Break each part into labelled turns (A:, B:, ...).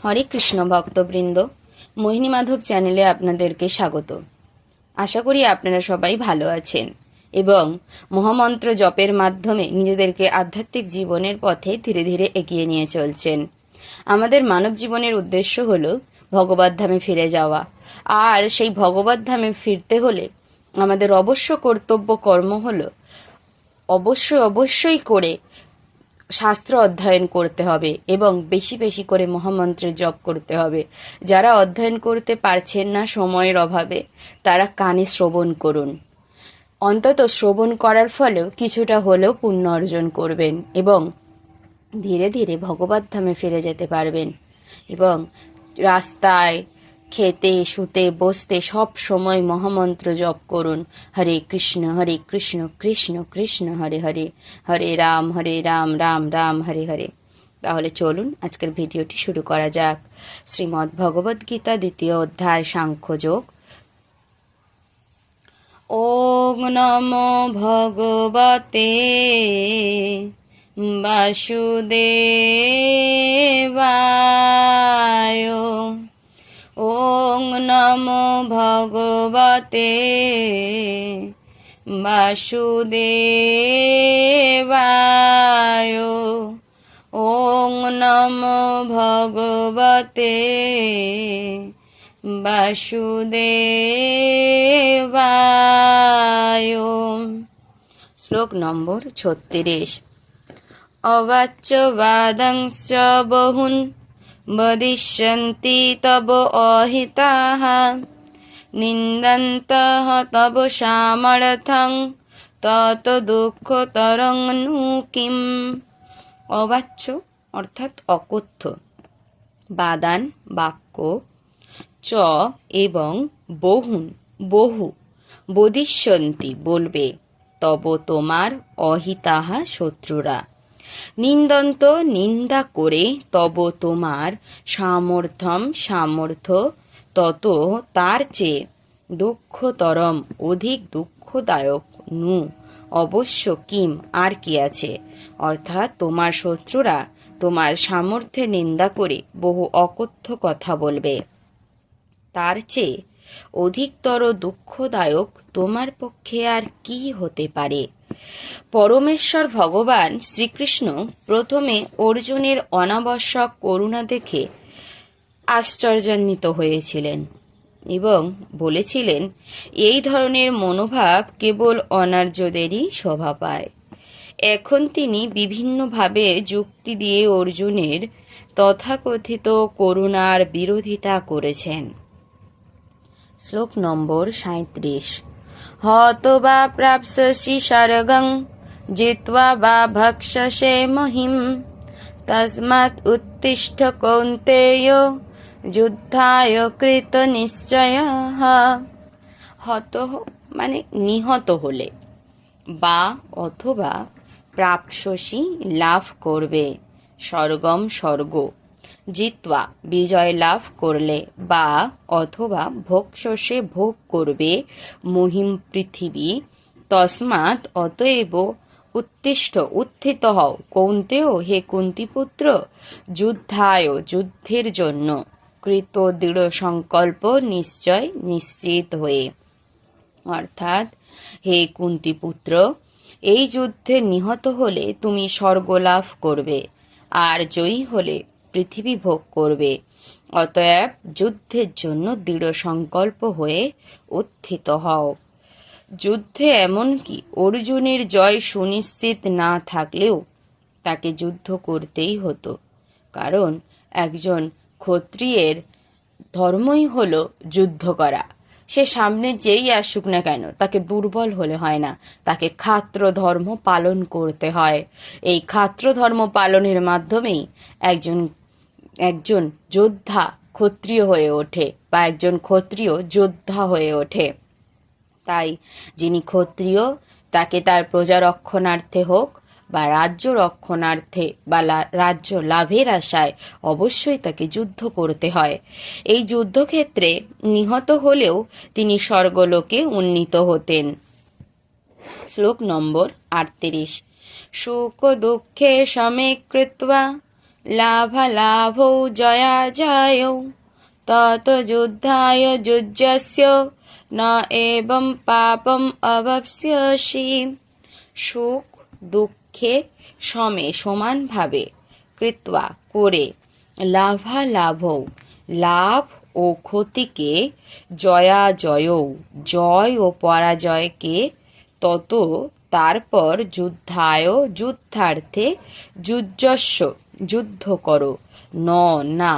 A: হরে কৃষ্ণ ভক্তবৃন্দ, মোহিনী মাধব চ্যানেলে আপনাদেরকে স্বাগত। আশা করি আপনারা সবাই ভালো আছেন এবং মহামন্ত্র জপের মাধ্যমে নিজেদেরকে আধ্যাত্মিক জীবনের পথে ধীরে ধীরে এগিয়ে নিয়ে চলছেন। আমাদের মানব জীবনের উদ্দেশ্য হল ভগবত ধামে ফিরে যাওয়া, আর সেই ভগবত ধামে ফিরতে হলে আমাদের অবশ্য কর্তব্য কর্ম হল অবশ্যই করে শাস্ত্র অধ্যয়ন করতে হবে এবং বেশি বেশি করে মহামন্ত্রের জপ করতে হবে। যারা অধ্যয়ন করতে পারছেন না সময়ের অভাবে, তারা কানে শ্রবণ করুন। অন্তত শ্রবণ করার ফলেও কিছুটা হলেও পুণ্য অর্জন করবেন এবং ধীরে ধীরে ভগবত ধামে ফিরে যেতে পারবেন। এবং রাস্তায়, খেতে, শুতে, বসতে সব সময় মহামন্ত্র জপ করুন। হরে কৃষ্ণ কৃষ্ণ কৃষ্ণ হরে হরে, হরে রাম রাম রাম হরে হরে। তাহলে চলুন আজকের ভিডিওটি শুরু করা যাক। শ্রীমদ্ ভগবদ্ গীতা 2য় অধ্যায় সাংখ্যযোগ। ওম নমো ভগবতে বাসুদেবায়। ওং নমো ভগবতে বাসুদেবায়। ওং নমো ভগবতে বাসুদেবায়। শ্লোক নম্বর 36। অবাচ্য বাদংশ্চ বহুন বদিষ্যন্তি তব অহিতাঃ নিন্দন্তঃ তব সামর্থ্যং তত দুঃখতরং নু কিম। অবাচ্য অর্থাৎ অকথ্য, বাদান বাক্য, চ এবং বহুন বহু, বদিষ্যন্তি বলবে, তব তোমার, অহিতাহা শত্রুরা, নিন্দন্ত নিন্দা করে, তব তোমার, সামর্থ্যম সামর্থ্য, তত তার চেয়ে, দুঃখতরম অধিক দুঃখদায়ক, নু অবশ্য, কিম আর কি আছে, অর্থাৎ তোমার শত্রুরা তোমার সামর্থ্যের নিন্দা করে বহু অকথ্য কথা বলবে, তার চেয়ে অধিকতর দুঃখদায়ক তোমার পক্ষে আর কি হতে পারে। পরমেশ্বর ভগবান শ্রীকৃষ্ণ প্রথমে অর্জুনের অনাবশ্যক করুণা দেখে আশ্চর্যান্বিত হয়েছিলেন এবং বলেছিলেন, এই ধরনের মনোভাব কেবল অনার্যদেরই শোভা পায়। এখন তিনি বিভিন্নভাবে যুক্তি দিয়ে অর্জুনের তথাকথিত করুণার বিরোধিতা করেছেন। শ্লোক নম্বর 37। হতবা প্রাপ্স্যসি স্বর্গং জিত্বা বা ভক্ষসে মহিম তস্মাৎ উত্তিষ্ঠ কৌন্তেয় যুদ্ধায় কৃত নিশ্চয়ঃ। হত মানে নিহত হলে, বা অথবা প্রাপ্স্যসি লাভ করবে, স্বর্গম স্বর্গ, জিত্বা বিজয় লাভ করলে, বা অথবা ভক্ষসে ভোগ করবে, মহিম পৃথিবী, তস্মাৎ অতএব উত্তিষ্ঠ উত্থিত হও, কৌন্তেয় হে কুন্তিপুত্র, যুদ্ধায় যুদ্ধের জন্য, কৃত দৃঢ় সংকল্প নিশ্চয় নিশ্চিত হয়ে। অর্থাৎ হে কুন্তিপুত্র, এই যুদ্ধে নিহত হলে তুমি স্বর্গ লাভ করবে, আর জয়ী হলে পৃথিবী ভোগ করবে। অতএব যুদ্ধের জন্য দৃঢ় সংকল্প হয়ে উত্থিত হও। যুদ্ধে এমনকি অর্জুনের জয় সুনিশ্চিত না থাকলেও তাকে যুদ্ধ করতেই হতো, কারণ একজন ক্ষত্রিয়ের ধর্মই হলো যুদ্ধ করা। সে সামনে যেই আসুক না কেন, তাকে দুর্বল হলে হয় না, তাকে ক্ষাত্র ধর্ম পালন করতে হয়। এই ক্ষাত্র ধর্ম পালনের মাধ্যমেই একজন যোদ্ধা ক্ষত্রিয় হয়ে ওঠে বা একজন ক্ষত্রিয় যোদ্ধা হয়ে ওঠে। তাই যিনি ক্ষত্রিয়, তাকে তার প্রজা রক্ষণার্থে হোক বা রাজ্য রক্ষণার্থে বা রাজ্য লাভের আশায় অবশ্যই তাকে যুদ্ধ করতে হয়। এই যুদ্ধক্ষেত্রে নিহত হলেও তিনি স্বর্গলোকে উন্নীত হতেন। শ্লোক নম্বর 38। সুখ দুঃখে সমে কৃত্বা লাভালাভৌ জয়াজয়ৌ তত যুদ্ধায় যুজ্যস্য ন এবং পাপম অবাপ্স্যসি। সুখ দুঃখে সমানভাবে কৃত্বা করে, লাভালাভৌ লাভ ও ক্ষতিকে, জয়াজয়ৌ জয় ও পরাজয়কে, তত তারপর যুদ্ধায় যুদ্ধার্থে, যুজ্যস্য যুদ্ধ করো, না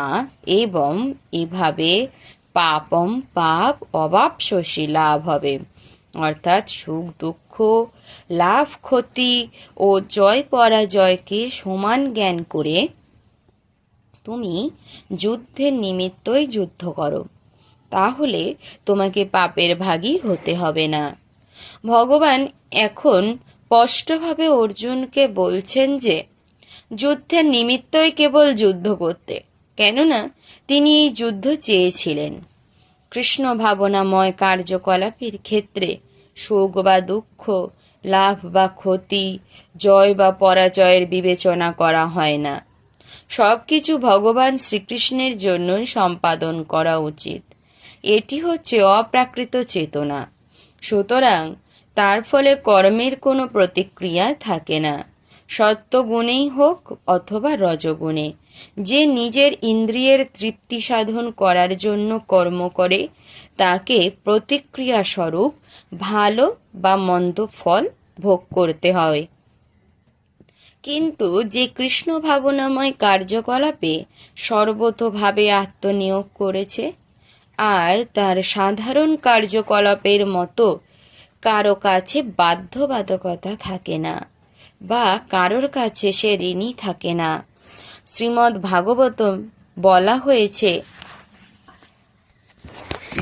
A: এবং এভাবে, পাপম পাপ, অবাপ্স্যসি লাভ হবে। অর্থাৎ সুখ দুঃখ, লাভ ক্ষতি ও জয় পরাজয়কে সমান জ্ঞান করে তুমি যুদ্ধের নিমিত্তই যুদ্ধ করো, তাহলে তোমাকে পাপের ভাগী হতে হবে না। ভগবান এখন স্পষ্টভাবে অর্জুনকে বলছেন যে যুদ্ধের নিমিত্তই কেবল যুদ্ধ করতে, কেননা তিনি এই যুদ্ধ চেয়েছিলেন। কৃষ্ণ ভাবনাময় কার্যকলাপের ক্ষেত্রে সুখ বা দুঃখ, লাভ বা ক্ষতি, জয় বা পরাজয়ের বিবেচনা করা হয় না। সবকিছু ভগবান শ্রীকৃষ্ণের জন্যই সম্পাদন করা উচিত। এটি হচ্ছে অপ্রাকৃত চেতনা। সুতরাং তার ফলে কর্মের কোনো প্রতিক্রিয়া থাকে না, সত্ত্বগুণেই হোক অথবা রজগুণে। যে নিজের ইন্দ্রিয়ের তৃপ্তি সাধন করার জন্য কর্ম করে, তাকে প্রতিক্রিয়া স্বরূপ ভালো বা মন্দ ফল ভোগ করতে হয়। কিন্তু যে কৃষ্ণ ভাবনাময় কার্যকলাপে সর্বতোভাবে আত্মনিয়োগ করেছে, আর তার সাধারণ কার্যকলাপের মতো কারো কাছে বাধ্যবাধকতা থাকে না, বা কারোর কাছে সে ঋণী থাকে না। শ্রীমদ্ ভাগবতম বলা হয়েছে,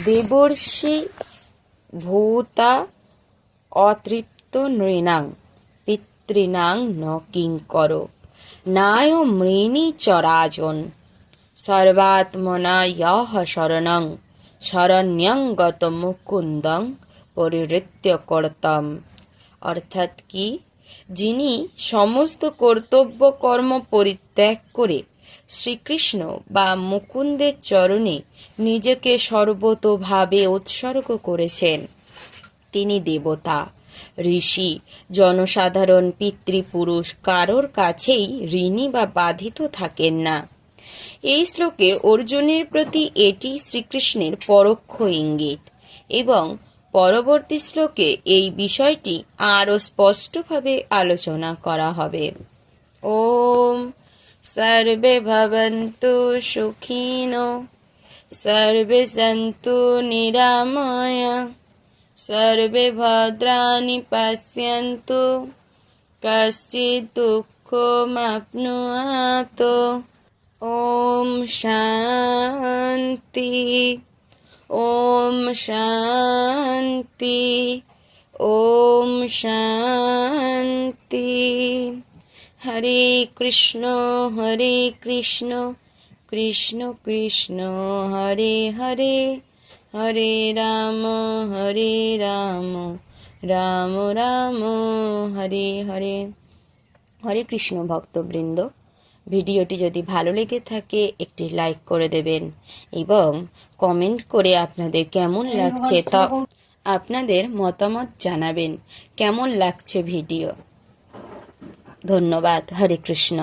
A: দেবর্ষি ভূতা অতৃপ্ত নৃণাং পিতৃণাং ন কিঙ্কর নায় মৃণী চ রাজন সর্বাত্মনা ইয়ঃ শরণং শরণ্যং গত মুকুন্দং পরিহৃত্য কর্তম। অর্থাৎ কি, যিনি সমস্ত কর্তব্য কর্ম পরিত্যাগ করে শ্রীকৃষ্ণ বা মুকুন্দের চরণে নিজেকে সর্বতোভাবে উৎসর্গ করেছেন, তিনি দেবতা, ঋষি, জনসাধারণ, পিতৃপুরুষ কারোর কাছেই ঋণী বা বাধিত থাকেন না। এই শ্লোকে অর্জুনের প্রতি এটি শ্রীকৃষ্ণের পরোক্ষ ইঙ্গিত, এবং পরবর্তী শ্লোকে এই বিষয়টি আরও স্পষ্টভাবে আলোচনা করা হবে। ওম সর্বে ভবন্তু সুখিনো সর্বে সন্তু নিরাময়া সর্বে ভদ্রাণি পশ্যন্তু কশ্চিৎ দুঃখমাপ্নুয়াত। ওম শান্তি, ওম শান্তি, ওম শান্তি। হরে কৃষ্ণ কৃষ্ণ কৃষ্ণ হরে হরে, হরে রাম রাম রাম হরে হরে। হরে কৃষ্ণ ভক্তবৃন্দ, ভিডিওটি যদি ভালো লেগে থাকে একটি লাইক করে দেবেন এবং কমেন্ট করে আপনাদের কেমন লাগছে তা আপনাদের মতামত জানাবেন। কেমন লাগছে ভিডিও? ধন্যবাদ। হরে কৃষ্ণ।